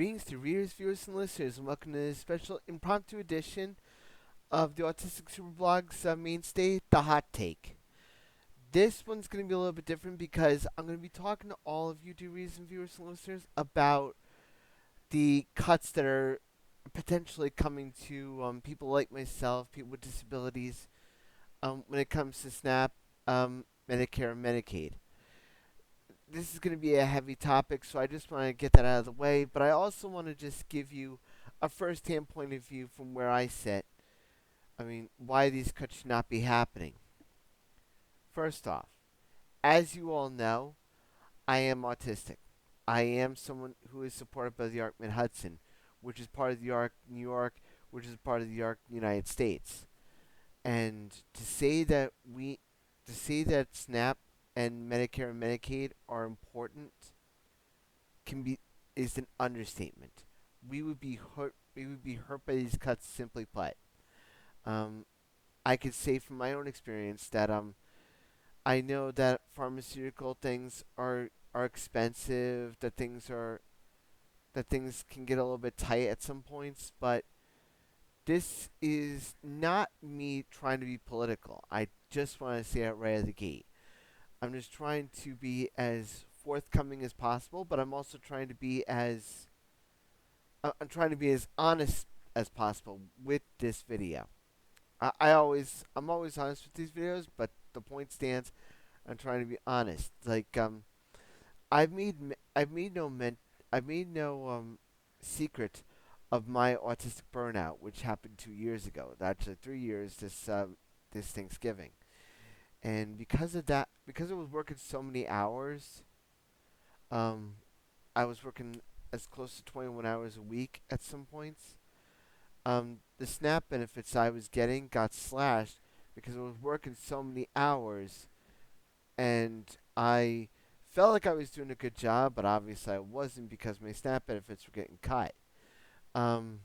Greetings to readers, viewers, and listeners, and welcome to this special impromptu edition of the Autistic Superblog's mainstay, The Hot Take. This one's going to be a little bit different because I'm going to be talking to all of you, dear readers and viewers and listeners, about the cuts that are potentially coming to people like myself, people with disabilities, when it comes to SNAP, Medicare, and Medicaid. This is going to be a heavy topic, so I just want to get that out of the way. But I also want to just give you a first-hand point of view from where I sit. I mean, why these cuts should not be happening. First off, as you all know, I am autistic. I am someone who is supported by the ARC Hudson, which is part of the ARC New York, which is part of the ARC United States. And to say that SNAP and Medicare and Medicaid are important can be is an understatement. We would be hurt. We would be hurt by these cuts. Simply put, um, I could say from my own experience that I know that pharmaceutical things are expensive. That things can get a little bit tight at some points. But this is not me trying to be political. I just want to say it right out of the gate. I'm just trying to be as forthcoming as possible, but I'm also trying to be as I'm trying to be as honest as possible with this video. I'm always honest with these videos, but the point stands. I'm trying to be honest. Like I've made no secret of my autistic burnout, which happened 2 years ago. Actually, 3 years this Thanksgiving. And because of that, because I was working so many hours, um, I was working as close to 21 hours a week at some points. The SNAP benefits I was getting got slashed because I was working so many hours, and I felt like I was doing a good job, but obviously I wasn't because my SNAP benefits were getting cut. Um,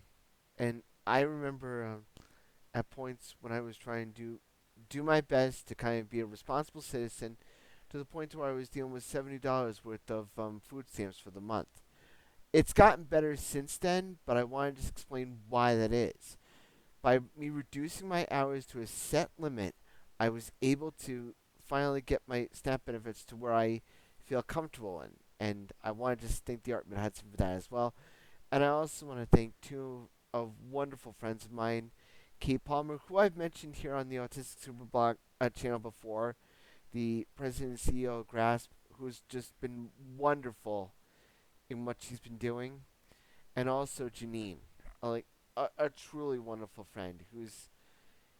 and I remember at points when I was trying to do my best to kind of be a responsible citizen, to the point where I was dealing with $70 worth of food stamps for the month. It's gotten better since then, but I want to just explain why that is. By me reducing my hours to a set limit, I was able to finally get my SNAP benefits to where I feel comfortable in. And I want to just thank the Artman Hudson for that as well. And I also want to thank two of wonderful friends of mine, Kate Palmer, who I've mentioned here on the Autistic Superblog channel before, the president and CEO of Grasp, who's just been wonderful in what she's been doing, and also Janine, like a truly wonderful friend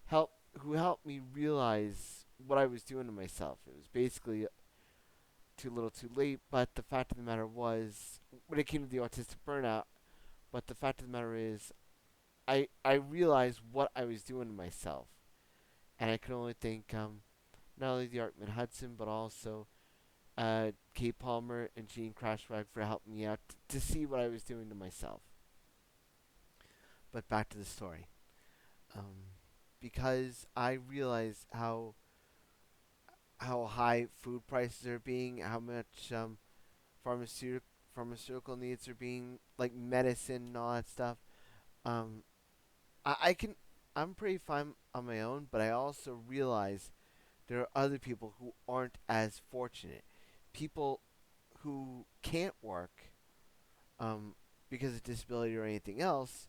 helped who helped me realize what I was doing to myself. It was basically too little, too late. But the fact of the matter was, when it came to the autistic burnout, but the fact of the matter is, I realized what I was doing to myself, and I can only thank not only the Artman Hudson, but also Kate Palmer and Gene Crashwag for helping me out to see what I was doing to myself. But back to the story. Um, because I realized how high food prices are being, how much pharmaceutical pharmaceutical needs are being, like medicine and all that stuff. Um, I can I'm pretty fine on my own, but I also realize there are other people who aren't as fortunate. People who can't work um, because of disability or anything else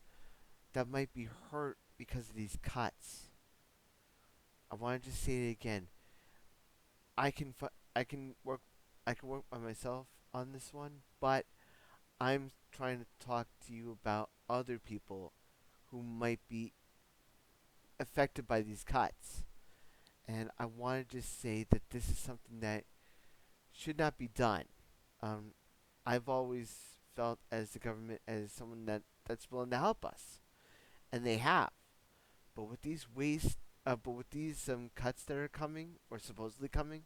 that might be hurt because of these cuts. I want to just say it again. I can work by myself on this one, but I'm trying to talk to you about other people who might be affected by these cuts. And I want to just say that this is something that should not be done. Um, I've always felt as the government as someone that's willing to help us, and they have. But with these cuts that are coming or supposedly coming,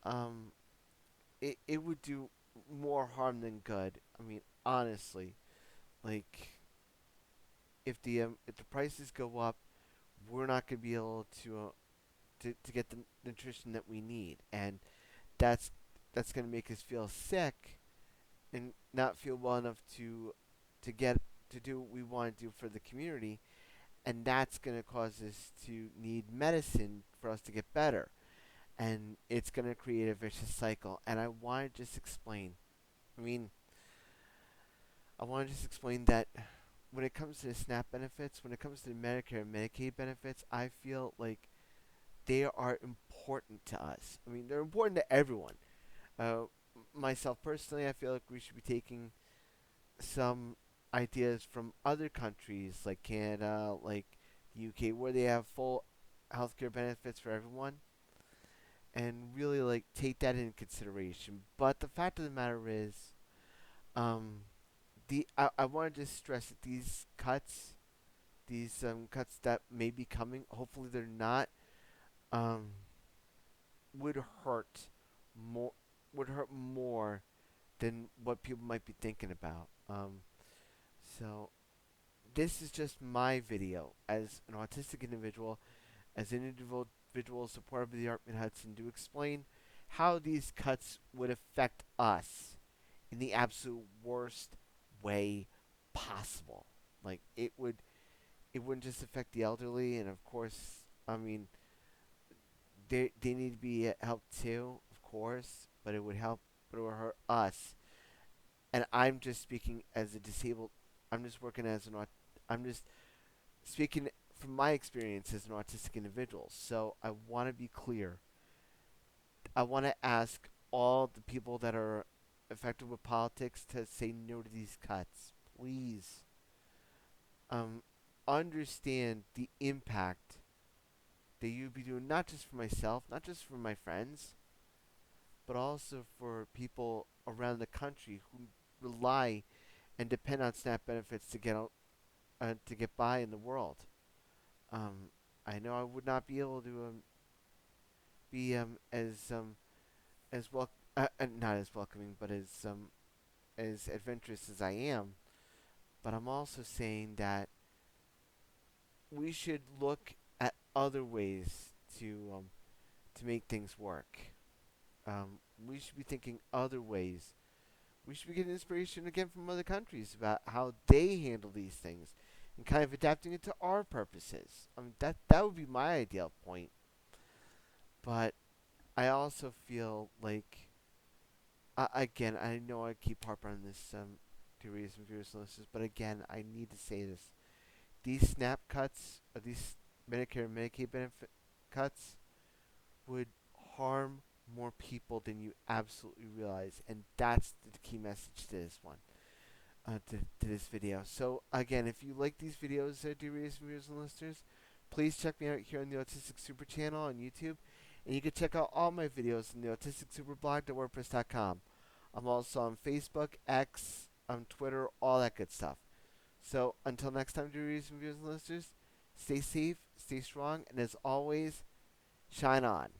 um, it would do more harm than good. I mean, honestly, like if the prices go up, we're not gonna be able to get the nutrition that we need, and that's that's gonna make us feel sick, and not feel well enough to get to do what we want to do for the community, and that's going to cause us to need medicine for us to get better, and it's going to create a vicious cycle. And I want to just explain. I mean, I want to just explain that when it comes to the SNAP benefits, when it comes to the Medicare and Medicaid benefits, I feel like they are important to us. I mean, they're important to everyone. Uh, Myself personally, I feel like we should be taking some ideas from other countries like Canada, like the UK, where they have full healthcare benefits for everyone, and really like take that into consideration. But the fact of the matter is, um, I want to just stress that these cuts that may be coming, hopefully they're not, um, would hurt more would hurt more than what people might be thinking about. So this is just my video as an autistic individual, as an individual supported by the Artman Hudson, to explain how these cuts would affect us in the absolute worst way possible. Like it wouldn't just affect the elderly, and of course, I mean, they need to be helped too, of course, but it would help, but it would hurt us. And I'm just speaking as a disabled. I'm just working as an. I'm just speaking from my experience as an autistic individual. So I want to be clear. I want to ask all the people that are affected with politics to say no to these cuts, please. Um, Understand the impact that you'd be doing, not just for myself, not just for my friends, but also for people around the country who rely and depend on SNAP benefits to get by in the world. Um, I know I would not be able to be as well not as welcoming, but as adventurous as I am. But I'm also saying that we should look at other ways to make things work. We should be thinking other ways. We should be getting inspiration again from other countries about how they handle these things and kind of adapting it to our purposes. I mean, that would be my ideal point. But I also feel like, again, I know I keep harping on this to readers and viewers and listeners, but again, I need to say this: these SNAP cuts, or these Medicare and Medicaid benefit cuts, would harm more people than you absolutely realize, and that's the key message to this one. To this video. So again, if you like these videos, dear readers, viewers, and listeners, please check me out here on the Autistic Super channel on YouTube, and you can check out all my videos on the Autistic Super blog.wordpress.com. I'm also on Facebook, X, on Twitter, all that good stuff. So until next time, dear readers, viewers, and listeners, stay safe, stay strong, and as always, shine on.